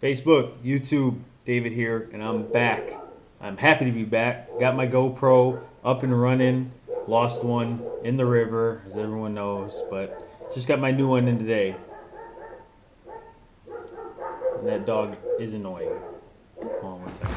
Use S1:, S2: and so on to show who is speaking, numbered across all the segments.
S1: Facebook, YouTube, David here, and I'm back. I'm happy to be back. Got my GoPro up and running. Lost one in the river, as everyone knows, but just got my new one in today. And that dog is annoying. Hold on one second.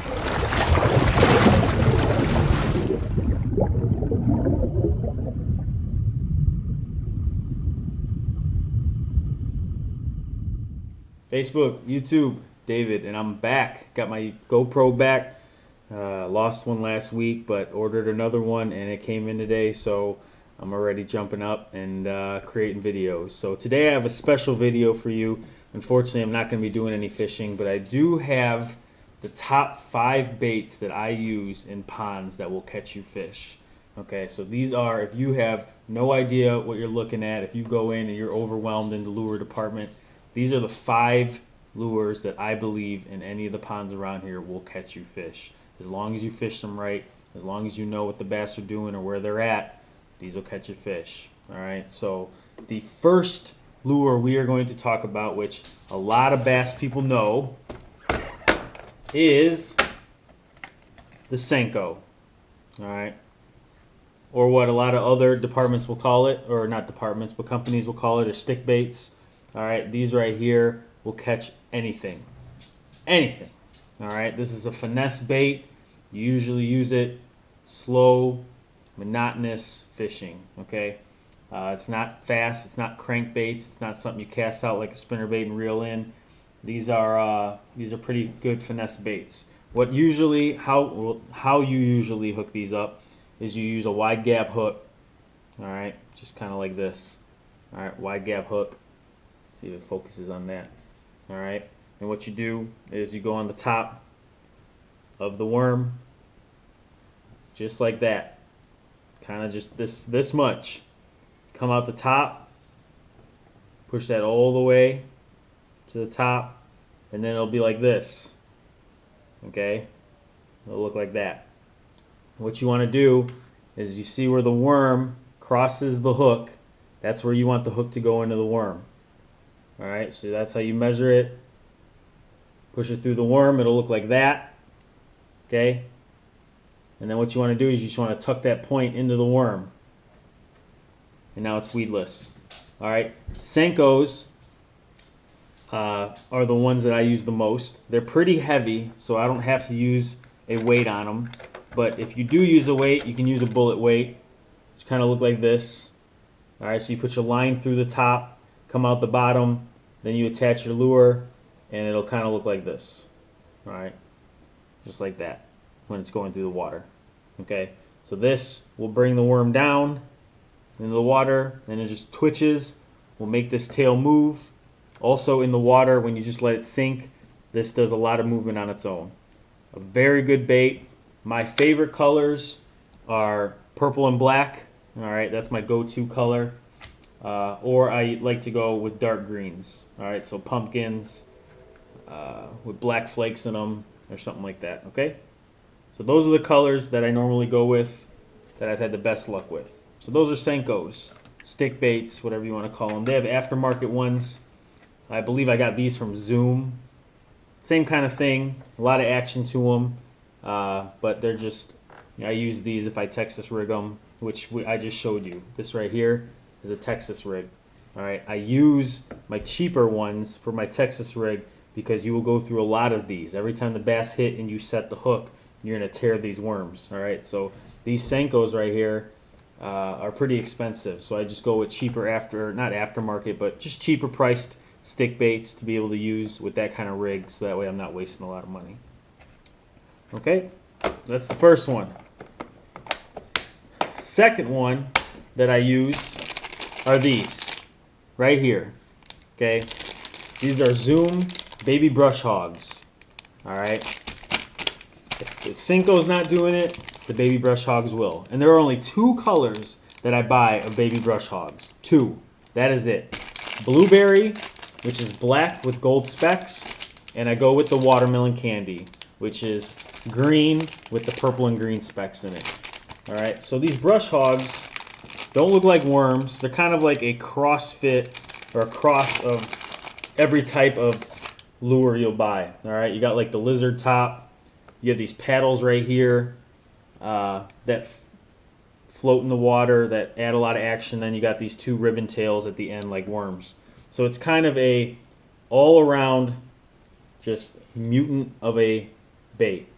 S1: Facebook, YouTube, David, and I'm back. Got my GoPro back. Lost one last week, but ordered another one, and it came in today, so I'm already jumping up and creating videos. So today I have a special video for you. Unfortunately, I'm not going to be doing any fishing, but I do have the top 5 baits that I use in ponds that will catch you fish. Okay, so these are, if you have no idea what you're looking at, if you go in and you're overwhelmed in the lure department, these are the 5 lures that I believe in any of the ponds around here will catch you fish. As long as you fish them right, as long as you know what the bass are doing or where they're at, these will catch you fish. All right, so the first lure we are going to talk about, which a lot of bass people know, is the Senko. All right, or what a lot of other departments will call it, or not departments, but companies will call it, are stick baits. All right, these right here will catch anything. Anything. All right, this is a finesse bait. You usually use it slow, monotonous fishing. Okay, it's not fast. It's not crankbaits. It's not something you cast out like a spinnerbait and reel in. These are pretty good finesse baits. What usually how you usually hook these up is you use a wide gap hook. All right, just kind of like this. All right, wide gap hook. See if it focuses on that. All right, and what you do is you go on the top of the worm, just like that. Kind of just this much. Come out the top, push that all the way to the top, and then it'll be like this. Okay, it'll look like that. What you want to do is you see where the worm crosses the hook. That's where you want the hook to go into the worm. All right, so that's how you measure it. Push it through the worm, it'll look like that. Okay? And then what you want to do is you just want to tuck that point into the worm. And now it's weedless. All right, Senkos are the ones that I use the most. They're pretty heavy, so I don't have to use a weight on them. But if you do use a weight, you can use a bullet weight. It's kind of look like this. All right, so you put your line through the top, come out the bottom, then you attach your lure, and it'll kind of look like this. All right, just like that when it's going through the water. Okay, so this will bring the worm down into the water, and it just twitches, will make this tail move. Also in the water, when you just let it sink, this does a lot of movement on its own. A very good bait. My favorite colors are purple and black. All right, that's my go-to color. Or I like to go with dark greens. All right, so pumpkins with black flakes in them or something like that. Okay, so those are the colors that I normally go with, that I've had the best luck with. So those are Senkos, stick baits, whatever you want to call them. They have aftermarket ones. I believe I got these from Zoom. Same kind of thing, a lot of action to them, but they're just, I use these if I Texas rig them, which I just showed you. This right here is a Texas rig. All right, I use my cheaper ones for my Texas rig because you will go through a lot of these. Every time the bass hit and you set the hook, you're gonna tear these worms. All right, so these Senkos right here are pretty expensive, so I just go with cheaper not aftermarket, but just cheaper priced stick baits to be able to use with that kind of rig, so that way I'm not wasting a lot of money. Okay, that's the first one. Second one that I use are these right here. Okay, these are Zoom baby brush hogs. All right, if the Senko's not doing it, the baby brush hogs will. And there are only 2 colors that I buy of baby brush hogs. 2. That is it. Blueberry, which is black with gold specks, and I go with the watermelon candy, which is green with the purple and green specks in it. All right, so these brush hogs don't look like worms. They're kind of like a CrossFit or a cross of every type of lure you'll buy. All right, you got like the lizard top. You have these paddles right here that float in the water that add a lot of action. Then you got these two ribbon tails at the end like worms. So it's kind of a all around just mutant of a bait.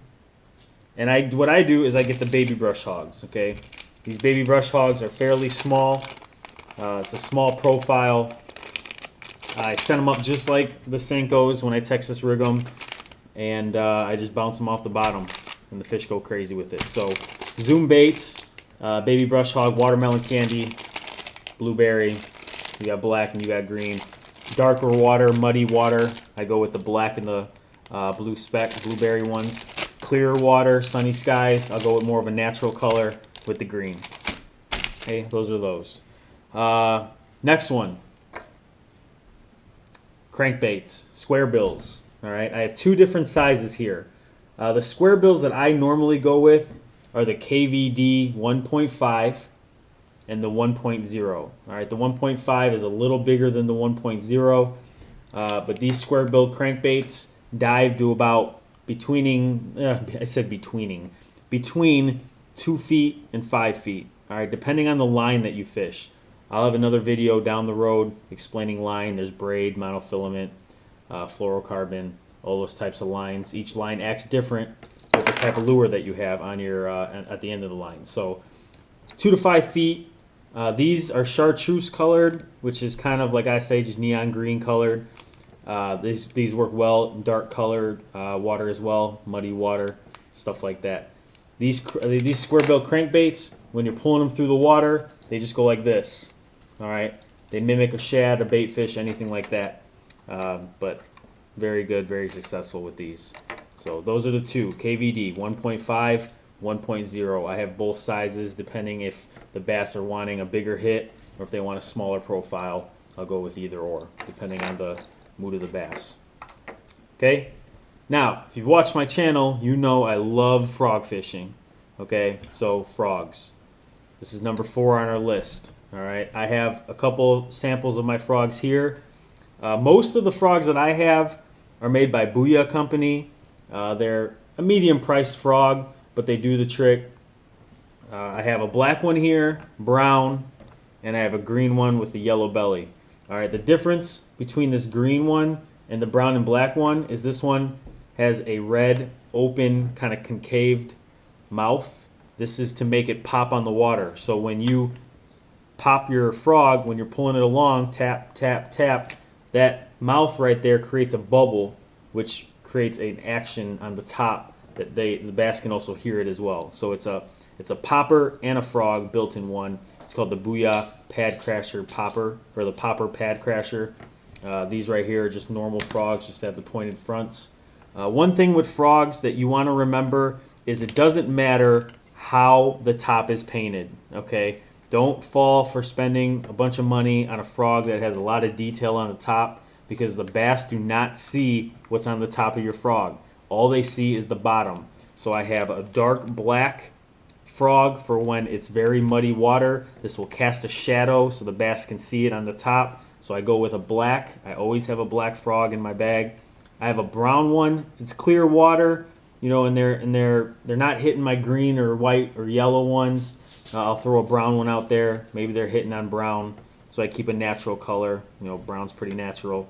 S1: And what I do is I get the baby brush hogs. Okay, these baby brush hogs are fairly small. It's a small profile. I set them up just like the Senkos when I Texas rig them, and I just bounce them off the bottom, and the fish go crazy with it. So zoom baits, baby brush hog, watermelon candy, blueberry. You got black and you got green. Darker water, muddy water, I go with the black and the blue speck, blueberry ones. Clear water, sunny skies, I'll go with more of a natural color with the green. Okay, those are those. Next one. Crankbaits, square bills. All right, I have two different sizes here. The square bills that I normally go with are the KVD 1.5 and the 1.0. All right, the 1.5 is a little bigger than the 1.0, but these square bill crankbaits dive to about between 2 feet and 5 feet. All right, depending on the line that you fish. I'll have another video down the road explaining line. There's braid, monofilament, fluorocarbon, all those types of lines. Each line acts different with the type of lure that you have on your at the end of the line. So 2 to 5 feet. These are chartreuse colored, which is kind of like I say, just neon green colored. These work well in dark colored water as well, muddy water, stuff like that. These square bill crankbaits, when you're pulling them through the water, they just go like this. All right, they mimic a shad, a bait fish, anything like that. But very good, very successful with these. So those are the two, KVD 1.5, 1.0. I have both sizes depending if the bass are wanting a bigger hit or if they want a smaller profile. I'll go with either or, depending on the mood of the bass. Okay, now if you've watched my channel, you know I love frog fishing. Okay, so frogs. This is number 4 on our list. All right, I have a couple samples of my frogs here. Most of the frogs that I have are made by Booyah company. They're a medium-priced frog, but they do the trick. I have a black one here, brown, and I have a green one with a yellow belly. All right, the difference between this green one and the brown and black one is this one has a red, open, kind of concaved mouth. This is to make it pop on the water. So when you pop your frog, when you're pulling it along, tap, tap, tap, that mouth right there creates a bubble, which creates an action on the top that the bass can also hear it as well. So it's a popper and a frog built in one. It's called the Booyah Pad Crasher Popper, or the Popper Pad Crasher. These right here are just normal frogs, just have the pointed fronts. One thing with frogs that you want to remember is it doesn't matter how the top is painted, okay? Don't fall for spending a bunch of money on a frog that has a lot of detail on the top, because the bass do not see what's on the top of your frog. All they see is the bottom. So I have a dark black frog for when it's very muddy water. This will cast a shadow so the bass can see it on the top. So I go with a black. I always have a black frog in my bag. I have a brown one. It's clear water, you know, and they're not hitting my green or white or yellow ones. I'll throw a brown one out there. Maybe they're hitting on brown. So I keep a natural color. You know, brown's pretty natural.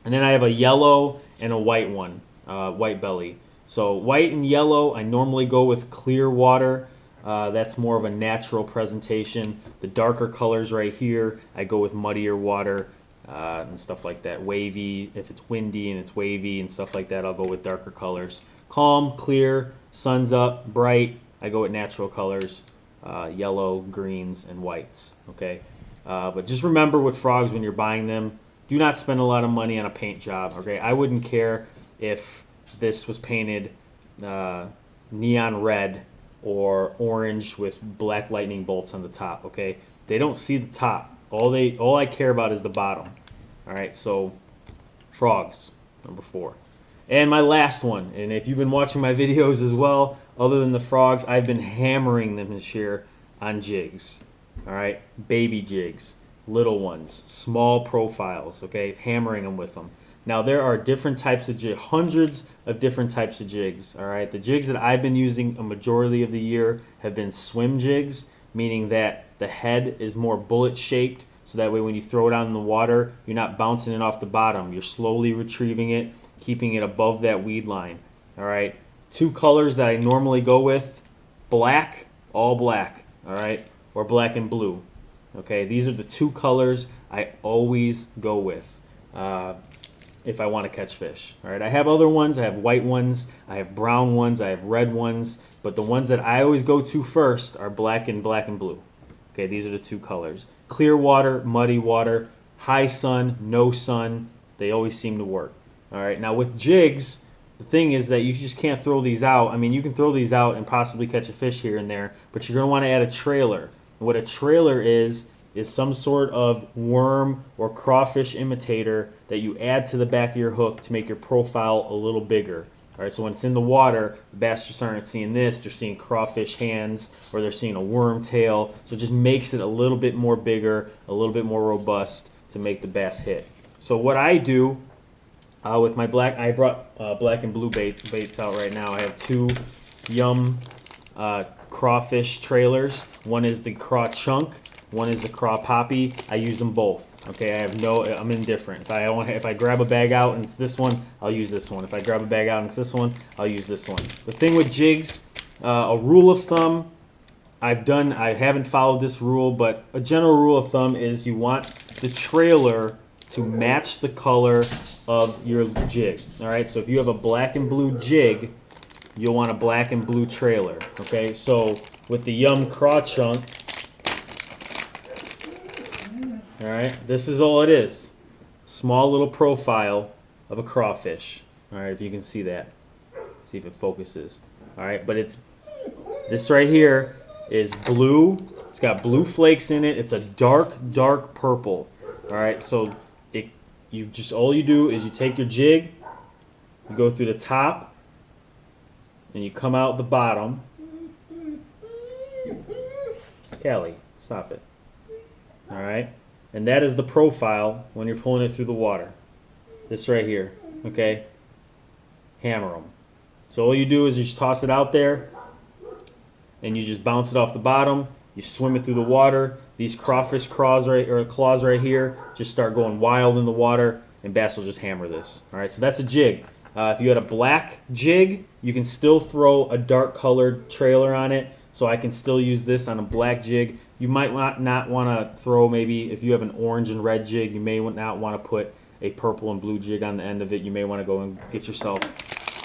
S1: And then I have a yellow and a white one, white belly. So white and yellow, I normally go with clear water. That's more of a natural presentation. The darker colors right here, I go with muddier water and stuff like that. Wavy, if it's windy and it's wavy and stuff like that, I'll go with darker colors. Calm, clear, sun's up, bright, I go with natural colors. Yellow, greens, and whites. Okay, but just remember with frogs when you're buying them, do not spend a lot of money on a paint job. Okay, I wouldn't care if this was painted neon red or orange with black lightning bolts on the top. Okay, they don't see the top. All I care about is the bottom. All right, so frogs, number 4. And my last one, and if you've been watching my videos as well, other than the frogs, I've been hammering them this year on jigs. All right, baby jigs, little ones, small profiles, okay, hammering them with them. Now there are different types of jigs, hundreds of different types of jigs. All right, the jigs that I've been using a majority of the year have been swim jigs, meaning that the head is more bullet shaped, so that way when you throw it out in the water, you're not bouncing it off the bottom. You're slowly retrieving it, keeping it above that weed line. All right, two colors that I normally go with: black, all black, all right, or black and blue. Okay, these are the two colors I always go with if I want to catch fish. All right, I have other ones. I have white ones, I have brown ones, I have red ones, but the ones that I always go to first are black and blue. Okay, these are the two colors. Clear water, muddy water, high sun, no sun, they always seem to work. All right, now with jigs, the thing is that you just can't throw these out. I mean, you can throw these out and possibly catch a fish here and there, but you're going to want to add a trailer. And what a trailer is some sort of worm or crawfish imitator that you add to the back of your hook to make your profile a little bigger. All right, so when it's in the water, the bass just aren't seeing this. They're seeing crawfish hands, or they're seeing a worm tail. So it just makes it a little bit more bigger, a little bit more robust to make the bass hit. So what I do with my black, I brought black and blue baits out right now. I have two Yum crawfish trailers. One is the craw chunk, one is the craw poppy. I use them both. Okay, I'm indifferent. If I grab a bag out and it's this one, I'll use this one. If I grab a bag out and it's this one, I'll use this one. The thing with jigs, a rule of thumb, I haven't followed this rule, but a general rule of thumb is you want the trailer to match the color of your jig. All right, so if you have a black and blue jig, you'll want a black and blue trailer. Okay, so with the Yum craw chunk, all right, this is all it is. Small little profile of a crawfish. All right, if you can see that. See if it focuses. All right, but this right here is blue. It's got blue flakes in it. It's a dark purple. All right, so all you do is you take your jig, you go through the top, and you come out the bottom. Callie, stop it. All right. And that is the profile when you're pulling it through the water. This right here, okay? Hammer them. So all you do is you just toss it out there, and you just bounce it off the bottom. You swim it through the water. These crawfish claws right here just start going wild in the water, and bass will just hammer this. All right, so that's a jig. If you had a black jig, you can still throw a dark colored trailer on it. So I can still use this on a black jig. You might not want to throw, maybe if you have an orange and red jig, you may not want to put a purple and blue jig on the end of it. You may want to go and get yourself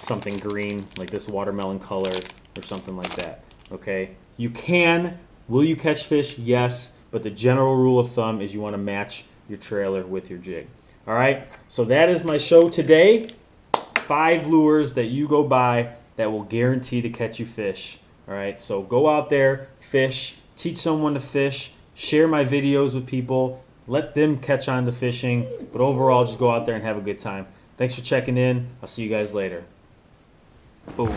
S1: something green, like this watermelon color or something like that. Okay? You can. Will you catch fish? Yes. But the general rule of thumb is you want to match your trailer with your jig. All right? So that is my show today. 5 lures that you go buy that will guarantee to catch you fish. All right, so go out there, fish, teach someone to fish, share my videos with people, let them catch on to fishing, but overall, just go out there and have a good time. Thanks for checking in. I'll see you guys later. Boom.